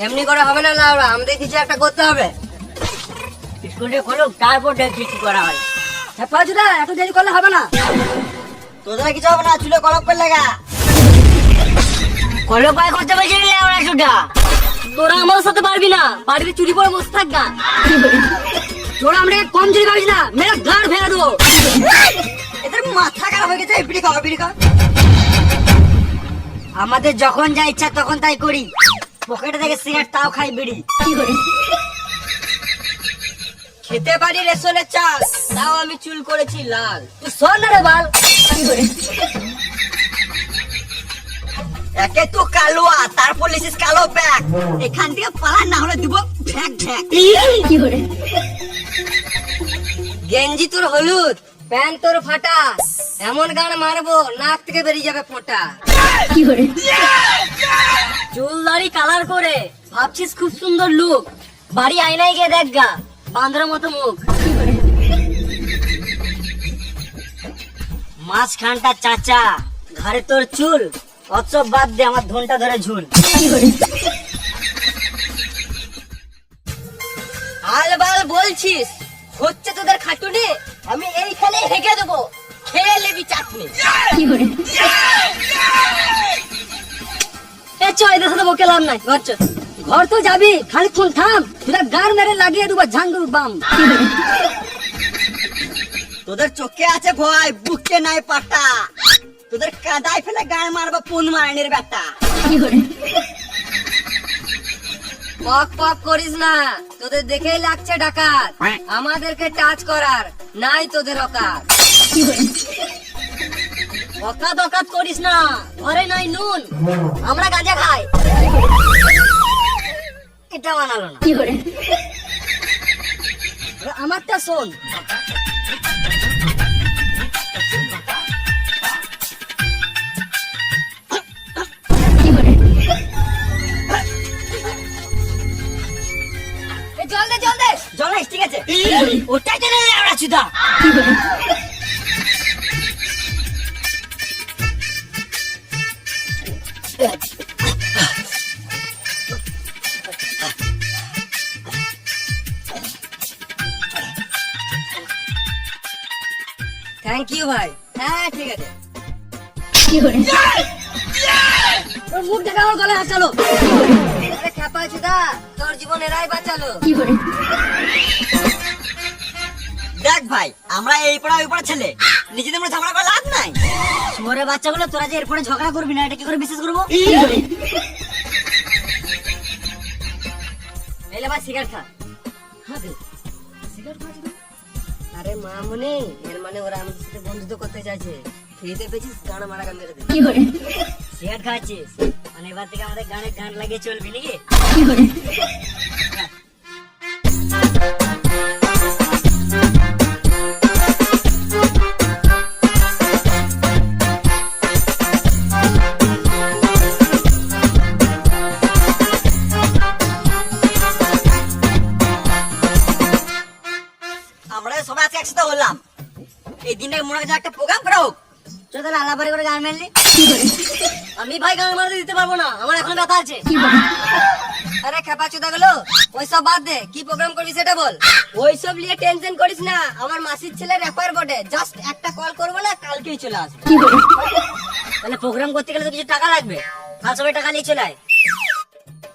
এমনি করে হবে না লাউরা, আমাদের কিছু একটা করতে হবে। স্কুলে খোলো, তারপর দেখি কি করা হয়। পাঁচুদা এত দেরি করলে হবে না। তোদের কিছু হবে না, চুলে কলপ করে লাগা। কলপ পায় করতে বলছি ওরা সুটা। তোরা আমার সাথে পারবি না, বাড়িতে চুরি পরে বসে থাকবা। তোরা আমরা কম চুরি পাবিস না, মেরে গাড় ভেঙে দেবো। এদের মাথা খারাপ হয়ে গেছে। বিড়ি খাওয়া, বিড়ি খাওয়া। আমাদের যখন যা ইচ্ছা তখন তাই করি। পকেটে থেকে সিগারেট তাও খাই, বিড়ি। খেতে পারি রেশনের চাল, তাও আমি চুল করেছি লাল। তুই শোন না রে বাল। একে তো কালোয়া, তারপর লিসিস কালো ব্যাগ। এখান থেকে পালা, না হলে দিব ঢ্যাক ঢ্যাক। গেঞ্জি তোর হলুদ, প্যান্ট তোর ফাটা, এমন গান মারবো নাক থেকে বেরিয়ে যাবে ফোঁটা। চুল দাড়ি কালার করে ভাবছিস খুব সুন্দর লুক, বাড়ি আয়নায় গিয়ে দেখ গা, বান্দরের মতো মুখ। মাঝখানটা চাচা, ঘরে তোর চুল, অত বাদ দে, আমার ধনটা ধরে ঝুল। আলবাল বলছিস, হচ্ছে তোদের খাটুনি, আমি এইখানে হেগে দেবো, খেয়ে নেবি চাটনি। এদের সাথে বকে লাভ নাই, ঘর চল। ঘর তো যাবি, খানিক্ষণ থাম, তোদের গাড় মেরে লাগিয়ে দেবো ঝাঙ্গুর বাম। তোদের চোখে আছে ভয়, বুকে নাই পাটা। তোদের কাদায় ফেলে গায়ে মারবো পুন মারানির বেটা। পক পক করিস না, তোদের দেখেই লাগছে ডাকাত, আমাদেরকে টাচ করার নাই তোদের অকাত। অকাত অকাত করিস না, ঘরে নাই নুন, আমরা গাঁজা খাই। এটা মানালো না। আমারটা শোন। জল দে জল দে। জল ঠিক আছে, ওটাই তো আমরা চুদা। থ্যাংক ইউ ভাই। হ্যাঁ ঠিক আছে। তোর মুখ দেখা আমার গলায় হাত চালো। আরে খেপা চুদা, তোর জীবন এরাই বাঁচালো। দেখ ভাই, আমরা এই পড়া ওই পড়া ছেলে, নিজেদের মধ্যে ঝগড়া করে লাভ নাই। শুয়োরের বাচ্চাগুলো, তোরা যে এরপরে ঝগড়া করবি না, এটা কি করে বিশ্বাস করবো? এলে ভাই সিগারেট খা। হ্যাঁ দে, সিগারেট খা। আরে মামুনি, এর মানে ওরা আমাদের সাথে বন্ধুত্ব করতে চাইছে। খেতে পেয়েছিস, গান মারা গান মেরে দে। সিগারেট খাচ্ছিস মানে এবার থেকে আমাদের গানে গান লাগিয়ে চলবি নাকি? আমরা সবাই আজকে একসাথে হলাম, এই দিনটাকে মনে হচ্ছে একটা প্রোগ্রাম করা হোক। চল তাহলে আলাপারি করে গান মেনলি। আমি ভাই গান মারতে দিতে পারবো না, আমার এখন ব্যথা আছে। আরে খেপা চুদা গুলো, ওইসব বাদ দে, কি প্রোগ্রাম করবি সেটা বল। ওইসব নিয়ে টেনশন করিস না, আমার মাসির ছেলে র্যাপার বটে, জাস্ট একটা কল করবো না, কালকেই চলে আসবে। তাহলে প্রোগ্রাম করতে গেলে তো কিছু টাকা লাগবে, কাল সবাই টাকা নিয়ে চলে আয়।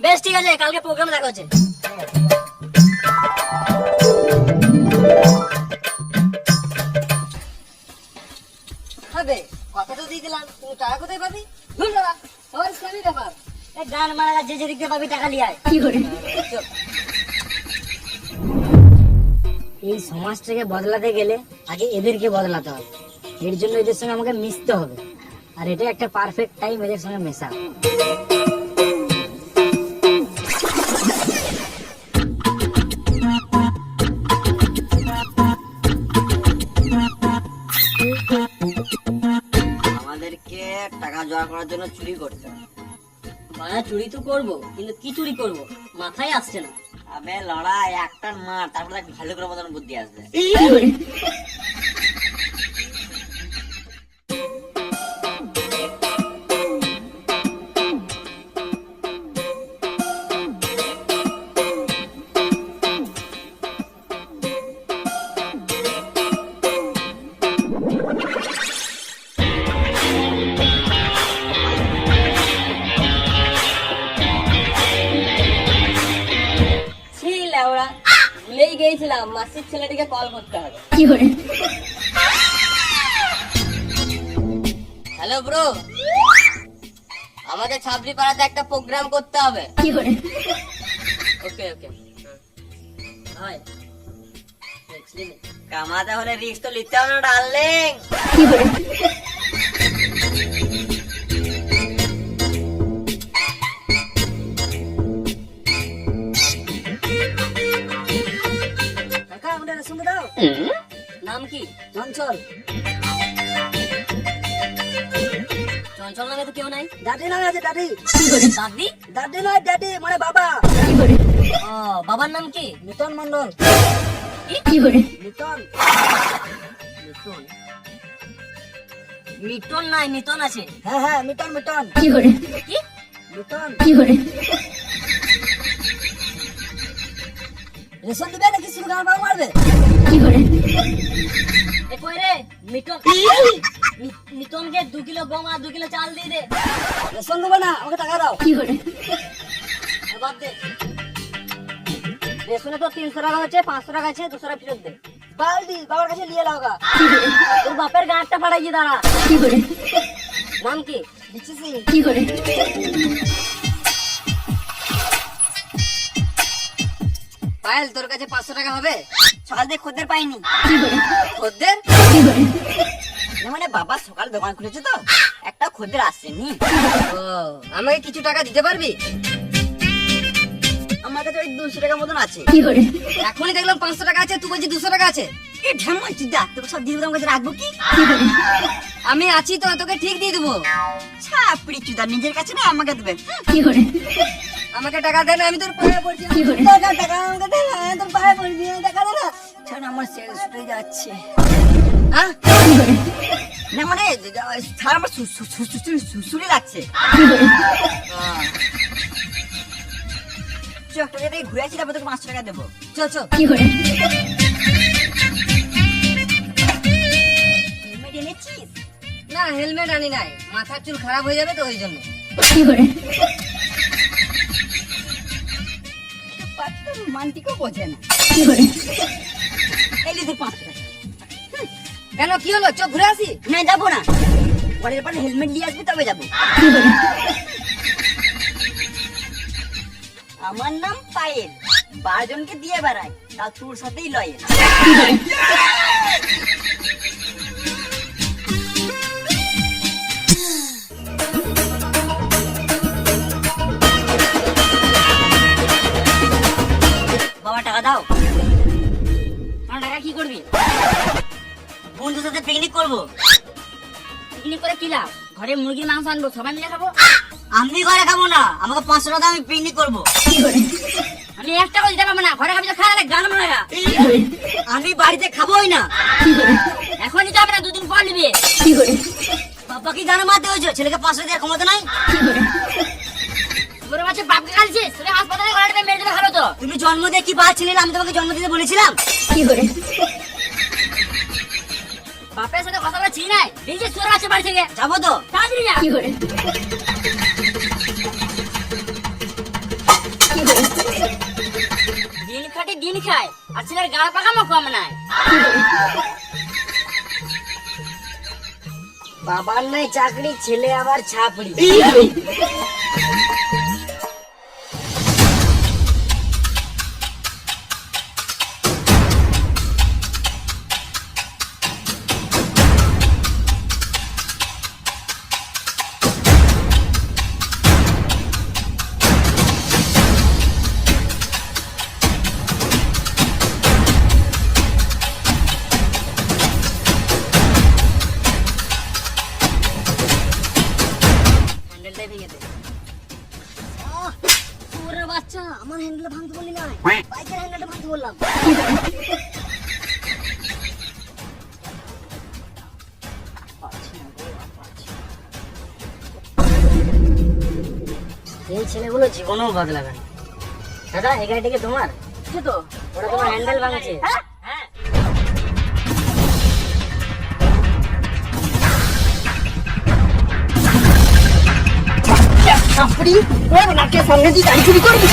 বেশ ঠিক আছে, কালকে প্রোগ্রাম দেখা হচ্ছে। হবে কথা তো দিয়ে দিলাম, তুমি টাকা কোথায় পাবি? ব্যাপার, এই গান মারা যে যে দিকতে পাবি টাকা নিয়ে আয়। এই সমাজটাকে বদলাতে গেলে আগে এদেরকে বদলাতে হবে, এর জন্য এদের সঙ্গে আমাকে মিশতে হবে, আর এটা একটা পারফেক্ট টাইম এদের সঙ্গে মেশা। আমাদেরকে টাকা জোগাড় করার জন্য চুরি করতে হবে। মায়া চুরি তো করবো, কিন্তু কি চুরি করবো মাথায় আসছে না। আবে লড়াই একটা মার, তারপরে ভালো করে মতন বুদ্ধি আসবে। বলছিলাম মাসির ছেলেটিকে কল করতে হবে। হ্যালো ব্রো, আমাদের ছাবড়ি পাড়াতে একটা প্রোগ্রাম করতে হবে। ওকে ওকে হাই কামাতে হলে রিস্ক তো নিতে হবে না ডার্লিং। কাকা আমাদের শুনতে দাও। নাম কি? চঞ্চল। চঞ্চল নামে তো কেউ নাই। দাদি নামে আছে দাদি। দাদি? দাদি নয় ড্যাডি মানে বাবা। ও বাবার নাম কি? মিটন মন্ডল। মিটন। মিটন? মিটন নাই, মিটন আছে। হ্যাঁ হ্যাঁ মিটন মিটন। কি? মিটন। রেশন দিবে নাকি শুধু গান বাং মারবে? এ কই রে মিটন? মিটনকে 2 কিলো গম আর 2 কিলো চাল দিয়ে দে। রেশন দেবে না আমাকে টাকা দাও। আর বাদ দে। রেশনে তো 300 টাকা হচ্ছে, 500 টাকা আছে, 200 টাকা ফেরত দে। বালদি বাবার কাছে নিয়ে লাওগা। তোর বাপের গাঁটটা ফাড়াই দাঁড়া। নাম কি? বিচিসি। পায়েল তোর কাছে 500 টাকা হবে? সকাল থেকে খদ্দের পাইনি। খদ্দের? না মানে বাবা সকাল দোকান খুলেছে তো একটা খদ্দের আসছেনি। ও আমাকে কিছু টাকা দিতে পারবি? আমার কাছে ওই 200 টাকার মতন আছে। এখনই দেখলাম 500 টাকা আছে, তুই বলছিস 200 টাকা আছে। এ ঢেমাই চিদা তোকে সব দিয়ে আমার কাছে রাখবো কি? আমি আছি তো, তোকে ঠিক দিয়ে দেবো। ছাপড়ি চুদা নিজের কাছে না আমাকে দেবে। আমাকে টাকা দে না, আমি তোর পায়ে পড়ছি। টাকা টাকা আমাকে দে না, তোর পায়ে পড়ে দিয়ে টাকা দে না। ছাড় আমার সেলস উঠে যাচ্ছে। হ্যাঁ না মানে ছাড় আমার সুসুরি লাগছে। চ একটা জায়গায় ঘুরে আসি তারপর তোকে 500 টাকা দেবো। চ চ। হেলমেট এনেছিস? না হেলমেট আনি নাই, মাথার চুল খারাপ হয়ে যাবে তো ওই জন্য। রোমান্টিকও বোঝে না। এই লিখে 500 টাকা। কেন কি হলো? চোখ ঘুরে আসি। না যাবো না, পরের বার হেলমেট নিয়ে আসবি তবে যাবো। আমার নাম পায়েল, 12 জনকে দিয়ে বেড়াই, তা তোর সাথেই লয়েল। বাবা টাকা দাও। আমার টাকা কি করবি? বন্ধুর সাথে পিকনিক করবো। পিকনিক করে কি লাভ? ঘরে মুরগির মাংস আনবো, সবাই মিলে খাবো। আমি ঘরে খাবো না, আমাকে 500 টাকা আমি পিকনিক করবো। আমি 1 টাকা দিতে পারবো না, ঘরে খাবি তো খাওয়া লাগে গান মারা। আমি বাড়িতে খাবোই না। এখনই যাবে না, 2 দিন পর নিবি। বাবা কি গান মারতে হয়েছে? ছেলেকে 500 দেওয়ার ক্ষমতা নাই। তোর বাচ্চা বাপকে খালছিস, তোকে হাসপাতালে ঘরে মেরে দিলে ভালো তো। তুমি জন্ম দিয়ে কি পাচ্ছিলে? আমি তোমাকে জন্ম দিতে বলেছিলাম। বাপের সাথে কথা বলা ছিল নাই, নিজে চোর আছে বাড়ি থেকে। যাবো তো। তাড়াতাড়ি যা। দিন খাটি দিন খায়, আর ছেলের গাড় পাকামো কম নাই। বাবার নাই চাকরি, ছেলে আবার ছাপড়ি। হ্যান্ডেলটাই ভেঙে দে। ওরে বাচ্চা, আমার হ্যান্ডেল ভাঙতে বললি না, বাইকের হ্যান্ডেলটা ভাঙতে বললাম। এই ছেলেগুলো জীবনেও বদলাবে না। দাদা এই গাড়িটা কি তোমার? তো ওরা তোমার হ্যান্ডেল ভাঙছে। ছাপড়ি, ওর নাকে সামনে দিয়ে গাড়ি চুরি করবি।